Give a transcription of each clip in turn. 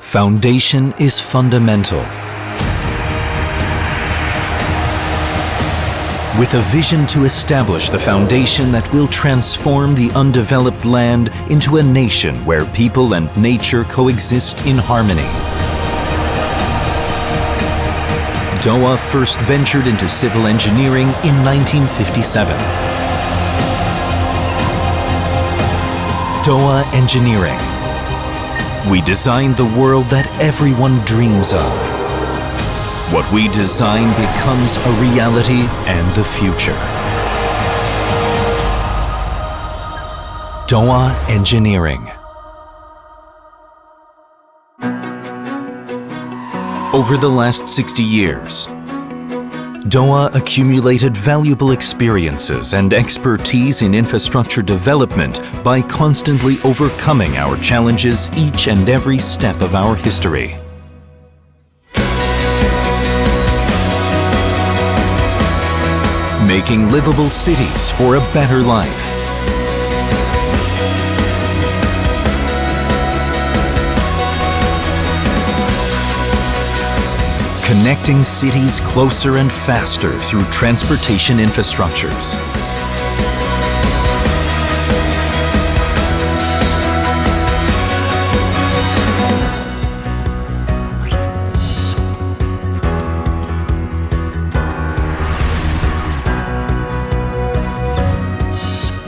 Foundation is fundamental. With a vision to establish the foundation that will transform the undeveloped land into a nation where people and nature coexist in harmony. DOA first ventured into civil engineering in 1957. DOA Engineering. We design the world that everyone dreams of. What we design becomes a reality and the future. DOA Engineering. Over the last 60 years, DOA accumulated valuable experiences and expertise in infrastructure development by constantly overcoming our challenges each and every step of our history. Making livable cities for a better life. Connecting cities closer and faster through transportation infrastructures.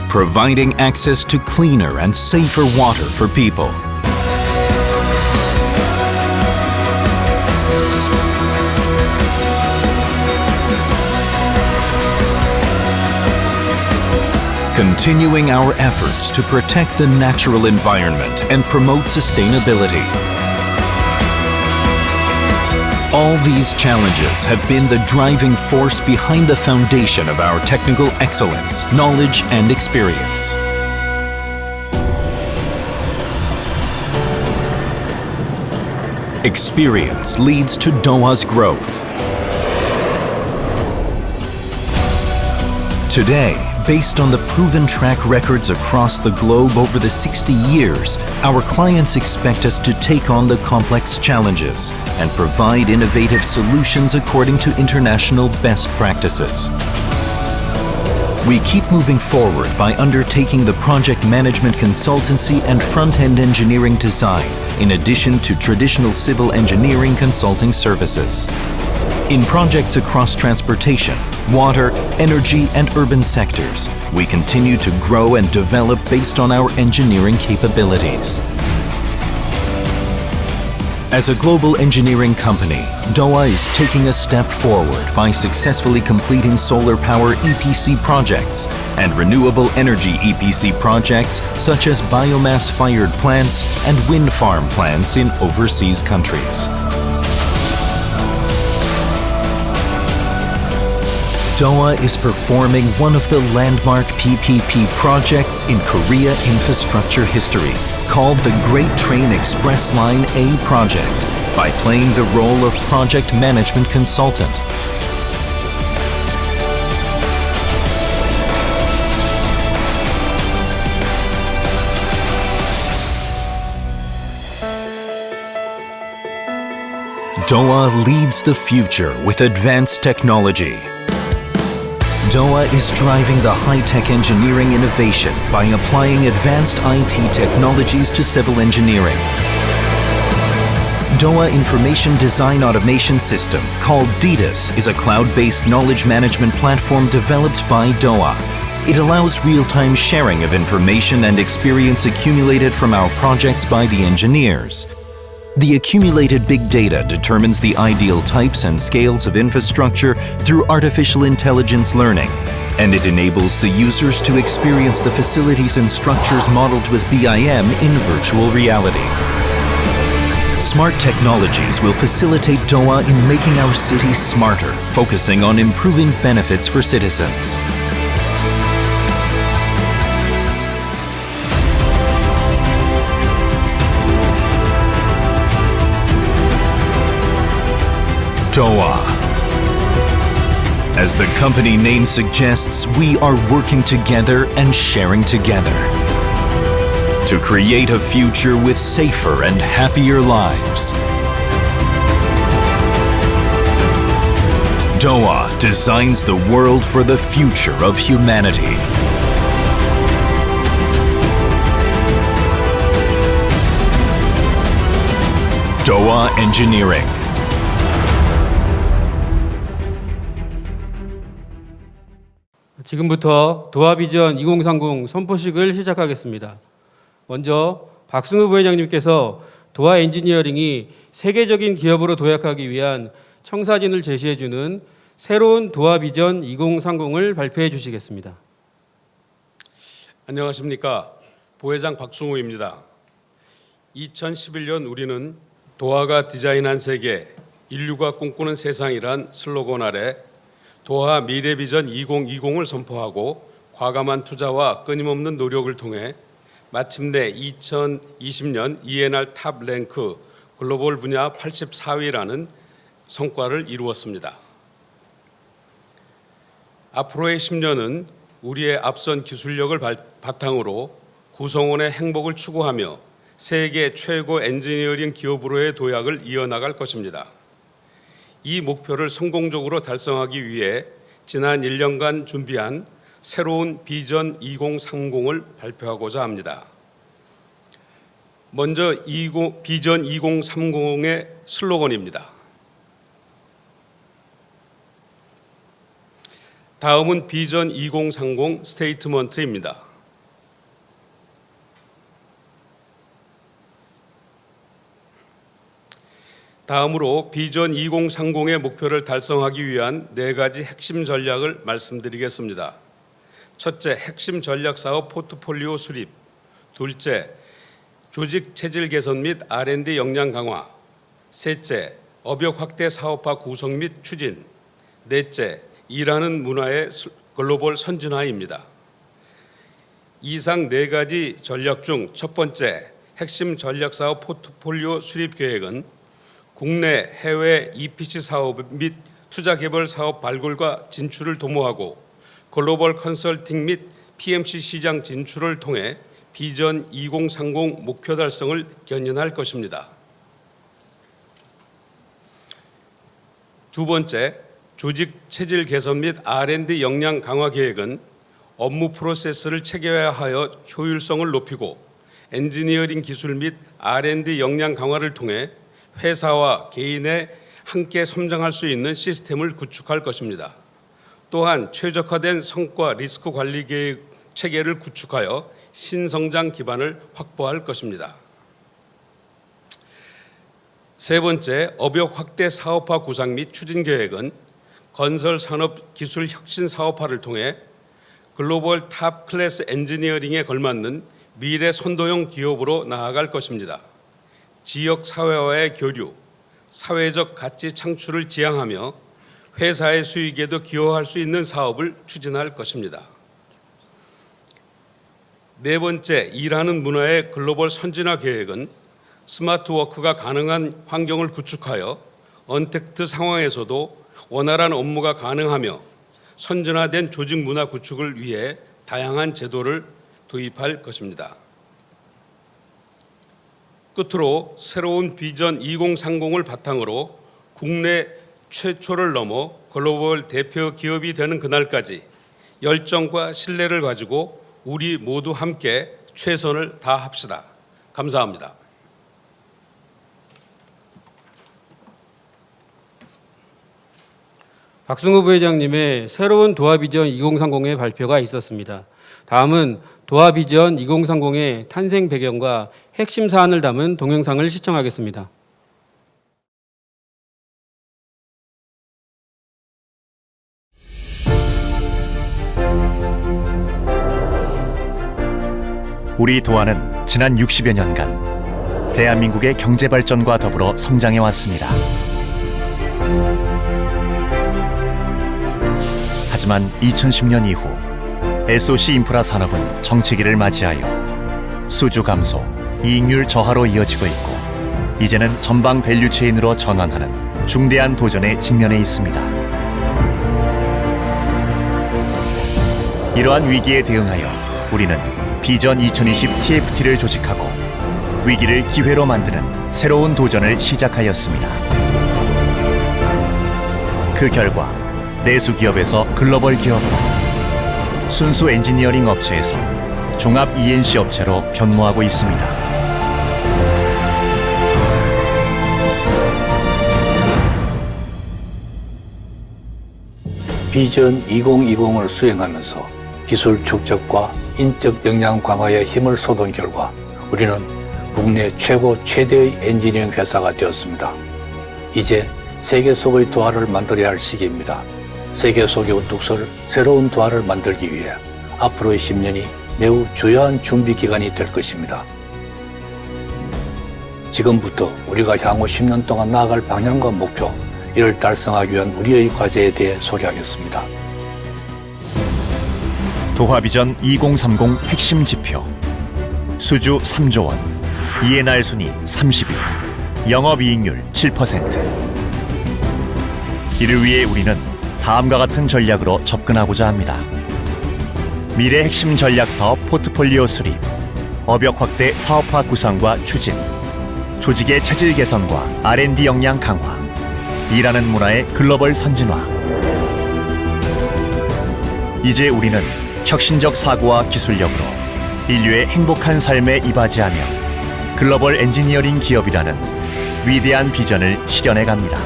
Providing access to cleaner and safer water for people. Continuing our efforts to protect the natural environment and promote sustainability. All these challenges have been the driving force behind the foundation of our technical excellence, knowledge, and experience. Experience leads to DOA's growth. Today, based on the proven track records across the globe over the 60 years, our clients expect us to take on the complex challenges and provide innovative solutions according to international best practices. We keep moving forward by undertaking the project management consultancy and front-end engineering design, in addition to traditional civil engineering consulting services. In projects across transportation, water, energy, and urban sectors, we continue to grow and develop based on our engineering capabilities. As a global engineering company, DOA is taking a step forward by successfully completing solar power EPC projects and renewable energy EPC projects such as biomass-fired plants and wind farm plants in overseas countries. DOA is performing one of the landmark PPP projects in Korea infrastructure history, called the Great Train Express Line A project, by playing the role of project management consultant. DOA leads the future with advanced technology. DOA is driving the high-tech engineering innovation by applying advanced IT technologies to civil engineering. DOA Information Design Automation System, called DEDIS, is a cloud-based knowledge management platform developed by DOA. It allows real-time sharing of information and experience accumulated from our projects by the engineers. The accumulated big data determines the ideal types and scales of infrastructure through artificial intelligence learning, and it enables the users to experience the facilities and structures modeled with BIM in virtual reality. Smart technologies will facilitate DOA in making our cities smarter, focusing on improving benefits for citizens. DOA. As the company name suggests, we are working together and sharing together. to create a future with safer and happier lives. DOA designs the world for the future of humanity. DOA Engineering. 지금부터 도아 비전 2030 선포식을 시작하겠습니다. 먼저 박승우 부회장님께서 도아 엔지니어링이 세계적인 기업으로 도약하기 위한 청사진을 제시해주는 새로운 도아 비전 2030을 발표해 주시겠습니다. 안녕하십니까. 부회장 박승우입니다. 2011년 우리는 도아가 디자인한 세계, 인류가 꿈꾸는 세상이란 슬로건 아래 도아 미래비전 2020을 선포하고 과감한 투자와 끊임없는 노력을 통해 마침내 2020년 ENR 탑 랭크 글로벌 분야 84위라는 성과를 이루었습니다. 앞으로의 10년은 우리의 앞선 기술력을 바탕으로 구성원의 행복을 추구하며 세계 최고 엔지니어링 기업으로의 도약을 이어나갈 것입니다. 이 목표를 성공적으로 달성하기 위해 지난 1년간 준비한 새로운 비전 2030을 발표하고자 합니다. 먼저 비전 2030의 슬로건입니다. 다음은 비전 2030 스테이트먼트입니다. 다음으로 비전 2030의 목표를 달성하기 위한 4가지 핵심 전략을 말씀드리겠습니다. 첫째, 핵심 전략 사업 포트폴리오 수립. 둘째, 조직 체질 개선 및 R&D 역량 강화. 셋째, 업역 확대 사업화 구성 및 추진. 넷째, 일하는 문화의 글로벌 선진화입니다. 이상 4가지 전략 중 첫 번째, 핵심 전략 사업 포트폴리오 수립 계획은 국내, 해외 EPC 사업 및 투자 개발 사업 발굴과 진출을 도모하고 글로벌 컨설팅 및 PMC 시장 진출을 통해 비전 2030 목표 달성을 견인할 것입니다. 두 번째, 조직 체질 개선 및 R&D 역량 강화 계획은 업무 프로세스를 체계화하여 효율성을 높이고 엔지니어링 기술 및 R&D 역량 강화를 통해 회사와 개인의 함께 성장할 수 있는 시스템을 구축할 것입니다. 또한 최적화된 성과 리스크 관리 계획 체계를 구축하여 신성장 기반을 확보할 것입니다. 세 번째, 업역 확대 사업화 구상 및 추진 계획은 건설 산업 기술 혁신 사업화를 통해 글로벌 탑 클래스 엔지니어링에 걸맞는 미래 선도형 기업으로 나아갈 것입니다. 지역 사회와의 교류, 사회적 가치 창출을 지향하며 회사의 수익에도 기여할 수 있는 사업을 추진할 것입니다. 네 번째, 일하는 문화의 글로벌 선진화 계획은 스마트 워크가 가능한 환경을 구축하여 언택트 상황에서도 원활한 업무가 가능하며 선진화된 조직 문화 구축을 위해 다양한 제도를 도입할 것입니다. 끝으로 새로운 비전 2030을 바탕으로 국내 최초를 넘어 글로벌 대표 기업이 되는 그날까지 열정과 신뢰를 가지고 우리 모두 함께 최선을 다합시다. 감사합니다. 박승우 부회장님의 새로운 도아 비전 2030의 발표가 있었습니다. 다음은 도아 비전 2030의 탄생 배경과 핵심 사안을 담은 동영상을 시청하겠습니다. 우리 도아는 지난 60여 년간 대한민국의 경제 발전과 더불어 성장해 왔습니다. 하지만 2010년 이후 SOC 인프라 산업은 정체기를 맞이하여 수주 감소, 이익률 저하로 이어지고 있고 이제는 전방 밸류 체인으로 전환하는 중대한 도전에 직면해 있습니다. 이러한 위기에 대응하여 우리는 비전 2020 TFT를 조직하고 위기를 기회로 만드는 새로운 도전을 시작하였습니다. 그 결과 내수 기업에서 글로벌 기업으로, 순수 엔지니어링 업체에서 종합 ENC 업체로 변모하고 있습니다. 비전 2020을 수행하면서 기술 축적과 인적 역량 강화에 힘을 쏟은 결과 우리는 국내 최고 최대의 엔지니어링 회사가 되었습니다. 이제 세계 속의 도화를 만들어야 할 시기입니다. 세계 속의 우뚝설 새로운 도화를 만들기 위해 앞으로의 10년이 매우 주요한 준비 기간이 될 것입니다. 지금부터 우리가 향후 10년 동안 나아갈 방향과 목표, 이를 달성하기 위한 우리의 과제에 대해 소개하겠습니다. 도화비전 2030 핵심 지표. 수주 3조 원, ENR 순위 30위, 영업이익률 7%. 이를 위해 우리는 다음과 같은 전략으로 접근하고자 합니다. 미래 핵심 전략 사업 포트폴리오 수립, 업역 확대 사업화 구상과 추진, 조직의 체질 개선과 R&D 역량 강화, 일하는 문화의 글로벌 선진화. 이제 우리는 혁신적 사고와 기술력으로 인류의 행복한 삶에 이바지하며 글로벌 엔지니어링 기업이라는 위대한 비전을 실현해 갑니다.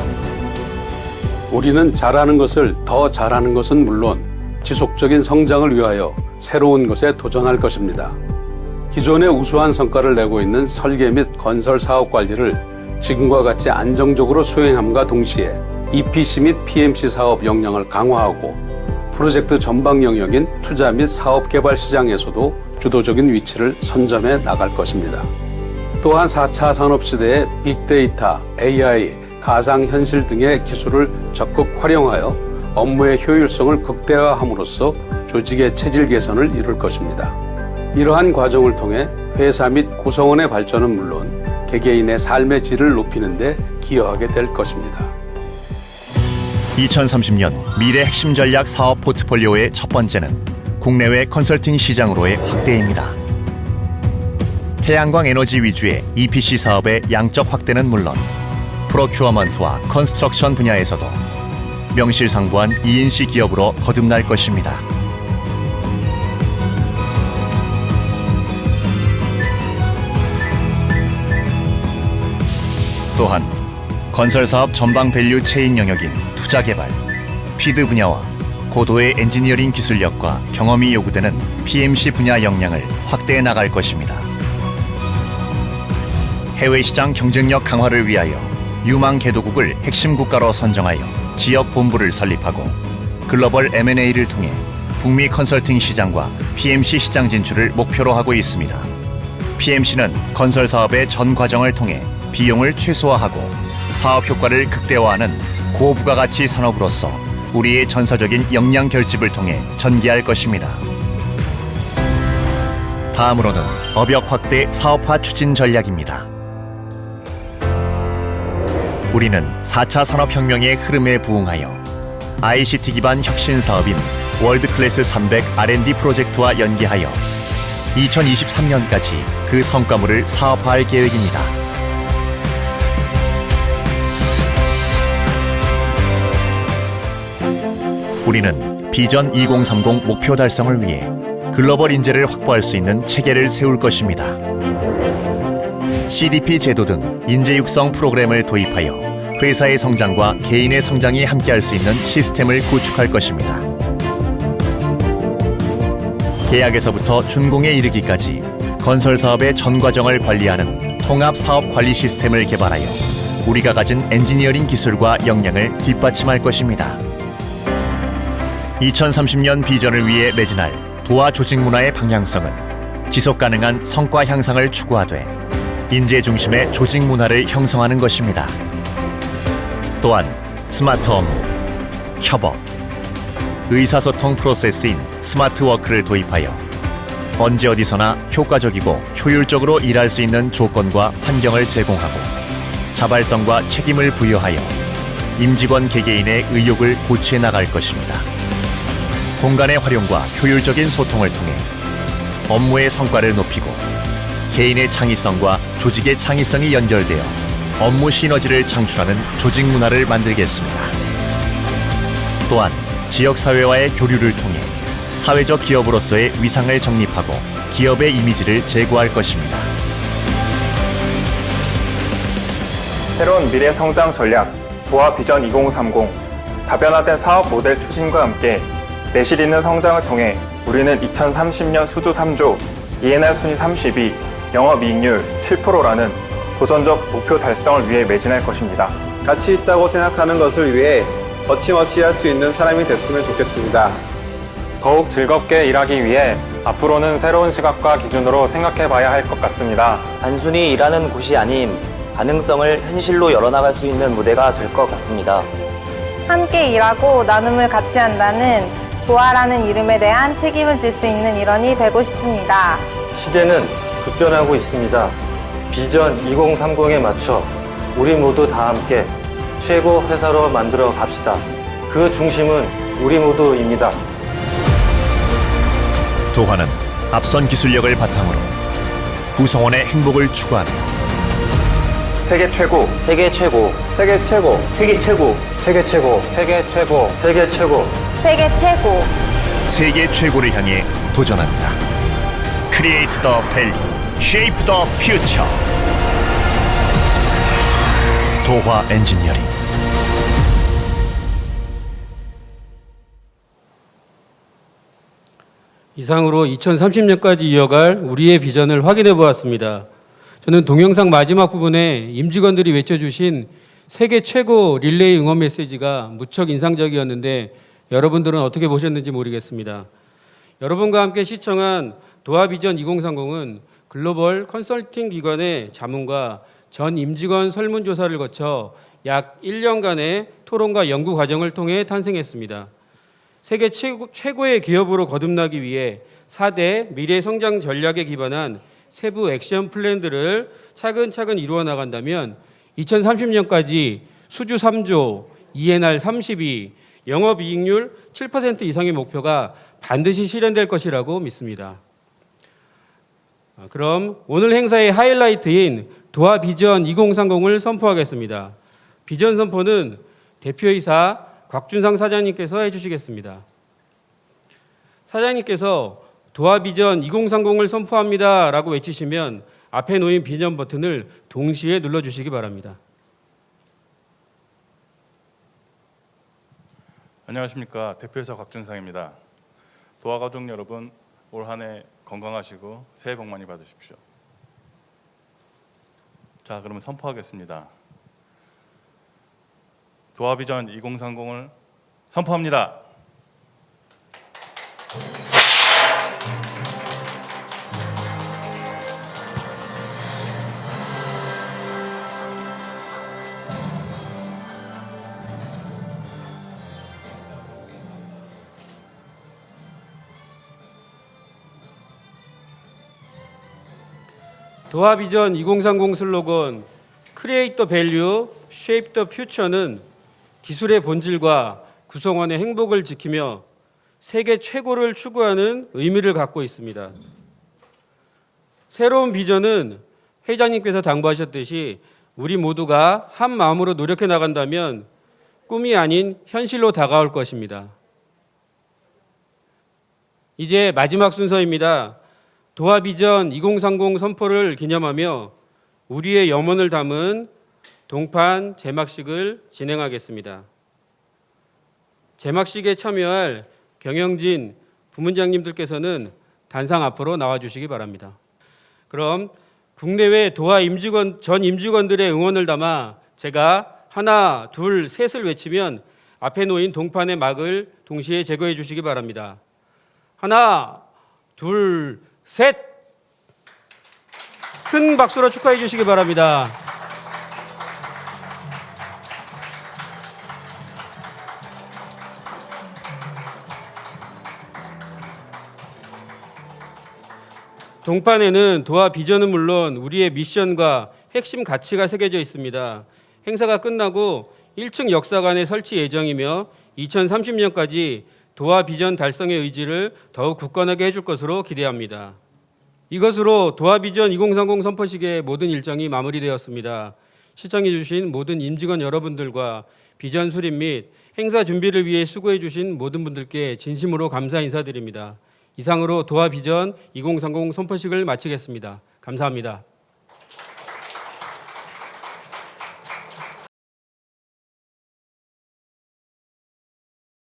우리는 잘하는 것을 더 잘하는 것은 물론 지속적인 성장을 위하여 새로운 것에 도전할 것입니다. 기존의 우수한 성과를 내고 있는 설계 및 건설 사업 관리를 지금과 같이 안정적으로 수행함과 동시에 EPC 및 PMC 사업 역량을 강화하고 프로젝트 전방 영역인 투자 및 사업 개발 시장에서도 주도적인 위치를 선점해 나갈 것입니다. 또한 4차 산업시대의 빅데이터, AI, 가상현실 등의 기술을 적극 활용하여 업무의 효율성을 극대화함으로써 조직의 체질 개선을 이룰 것입니다. 이러한 과정을 통해 회사 및 구성원의 발전은 물론 개개인의 삶의 질을 높이는 데 기여하게 될 것입니다. 2030년 미래 핵심 전략 사업 포트폴리오의 첫 번째는 국내외 컨설팅 시장으로의 확대입니다. 태양광 에너지 위주의 EPC 사업의 양적 확대는 물론 프로큐어먼트와 컨스트럭션 분야에서도 명실상부한 ENC 기업으로 거듭날 것입니다. 또한 건설사업 전방 밸류 체인 영역인 투자개발, 피드 분야와 고도의 엔지니어링 기술력과 경험이 요구되는 PMC 분야 역량을 확대해 나갈 것입니다. 해외 시장 경쟁력 강화를 위하여 유망 개도국을 핵심 국가로 선정하여 지역 본부를 설립하고 글로벌 M&A를 통해 북미 컨설팅 시장과 PMC 시장 진출을 목표로 하고 있습니다. PMC는 건설 사업의 전 과정을 통해 비용을 최소화하고 사업 효과를 극대화하는 고부가가치 산업으로서 우리의 전사적인 역량 결집을 통해 전개할 것입니다. 다음으로는 업역 확대 사업화 추진 전략입니다. 우리는 4차 산업혁명의 흐름에 부응하여 ICT 기반 혁신 사업인 월드클래스 300 R&D 프로젝트와 연계하여 2023년까지 그 성과물을 사업화할 계획입니다. 우리는 비전 2030 목표 달성을 위해 글로벌 인재를 확보할 수 있는 체계를 세울 것입니다. CDP 제도 등 인재 육성 프로그램을 도입하여 회사의 성장과 개인의 성장이 함께할 수 있는 시스템을 구축할 것입니다. 계약에서부터 준공에 이르기까지 건설 사업의 전 과정을 관리하는 통합 사업 관리 시스템을 개발하여 우리가 가진 엔지니어링 기술과 역량을 뒷받침할 것입니다. 2030년 비전을 위해 매진할 도화 조직 문화의 방향성은 지속 가능한 성과 향상을 추구하되 인재 중심의 조직 문화를 형성하는 것입니다. 또한 스마트 업무, 협업, 의사소통 프로세스인 스마트워크를 도입하여 언제 어디서나 효과적이고 효율적으로 일할 수 있는 조건과 환경을 제공하고 자발성과 책임을 부여하여 임직원 개개인의 의욕을 고취해 나갈 것입니다. 공간의 활용과 효율적인 소통을 통해 업무의 성과를 높이고 개인의 창의성과 조직의 창의성이 연결되어 업무 시너지를 창출하는 조직 문화를 만들겠습니다. 또한 지역사회와의 교류를 통해 사회적 기업으로서의 위상을 정립하고 기업의 이미지를 제고할 것입니다. 새로운 미래 성장 전략, 도화 비전 2030, 다변화된 사업 모델 추진과 함께 내실 있는 성장을 통해 우리는 2030년 수주 3조, ENR 순위 32, 영업이익률 7%라는 도전적 목표 달성을 위해 매진할 것입니다. 가치 있다고 생각하는 것을 위해 거침없이 할 수 있는 사람이 됐으면 좋겠습니다. 더욱 즐겁게 일하기 위해 앞으로는 새로운 시각과 기준으로 생각해 봐야 할 것 같습니다. 단순히 일하는 곳이 아닌 가능성을 현실로 열어나갈 수 있는 무대가 될 것 같습니다. 함께 일하고 나눔을 같이 한다는 도화라는 이름에 대한 책임을 질 수 있는 일원이 되고 싶습니다. 시대는 급변하고 있습니다. 비전 2030에 맞춰 우리 모두 다 함께 최고 회사로 만들어 갑시다. 그 중심은 우리 모두입니다. 도화는 앞선 기술력을 바탕으로 구성원의 행복을 추구하며 세계 최고, 세계 최고, 세계 최고, 세계 최고, 세계 최고, 세계 최고, 세계 최고, 세계 최고, 세계 최고를 향해 도전합니다. Create the value, shape the future. 도화 엔지니어링. 이상으로 2030년까지 이어갈 우리의 비전을 확인해 보았습니다. 저는 동영상 마지막 부분에 임직원들이 외쳐주신 세계 최고 릴레이 응원 메시지가 무척 인상적이었는데 여러분들은 어떻게 보셨는지 모르겠습니다. 여러분과 함께 시청한 도화 비전 2030은 글로벌 컨설팅 기관의 자문과 전 임직원 설문조사를 거쳐 약 1년간의 토론과 연구 과정을 통해 탄생했습니다. 세계 최고의 기업으로 거듭나기 위해 4대 미래 성장 전략에 기반한 세부 액션 플랜들을 차근차근 이루어 나간다면 2030년까지 수주 3조, ENR 32, 영업이익률 7% 이상의 목표가 반드시 실현될 것이라고 믿습니다. 그럼 오늘 행사의 하이라이트인 도화 비전 2030을 선포하겠습니다. 비전 선포는 대표이사 곽준상 사장님께서 해주시겠습니다. 사장님께서 도화 비전 2030을 선포합니다 라고 외치시면 앞에 놓인 비전 버튼을 동시에 눌러주시기 바랍니다. 안녕하십니까. 대표이사 곽준상입니다. 도화 가족 여러분, 올 한 해 건강하시고 새해 복 많이 받으십시오. 자, 그러면 선포하겠습니다. 도화 비전 2030을 선포합니다. 도화 비전 2030 슬로건 Create the Value, Shape the Future는 기술의 본질과 구성원의 행복을 지키며 세계 최고를 추구하는 의미를 갖고 있습니다. 새로운 비전은 회장님께서 당부하셨듯이 우리 모두가 한 마음으로 노력해 나간다면 꿈이 아닌 현실로 다가올 것입니다. 이제 마지막 순서입니다. 도화 비전 2030 선포를 기념하며 우리의 염원을 담은 동판 제막식을 진행하겠습니다. 제막식에 참여할 경영진 부문장님들께서는 단상 앞으로 나와주시기 바랍니다. 그럼 국내외 도화 전 임직원들의 응원을 담아 제가 하나, 둘, 셋을 외치면 앞에 놓인 동판의 막을 동시에 제거해 주시기 바랍니다. 하나, 둘, 셋! 큰 박수로 축하해 주시기 바랍니다. 동판에는 도화 비전은 물론 우리의 미션과 핵심 가치가 새겨져 있습니다. 행사가 끝나고 1층 역사관에 설치 예정이며 2030년까지 도화 비전 달성의 의지를 더욱 굳건하게 해줄 것으로 기대합니다. 이것으로 도화 비전 2030 선포식의 모든 일정이 마무리되었습니다. 시청해 주신 모든 임직원 여러분들과 비전 수립 및 행사 준비를 위해 수고해 주신 모든 분들께 진심으로 감사 인사드립니다. 이상으로 도화 비전 2030 선포식을 마치겠습니다. 감사합니다.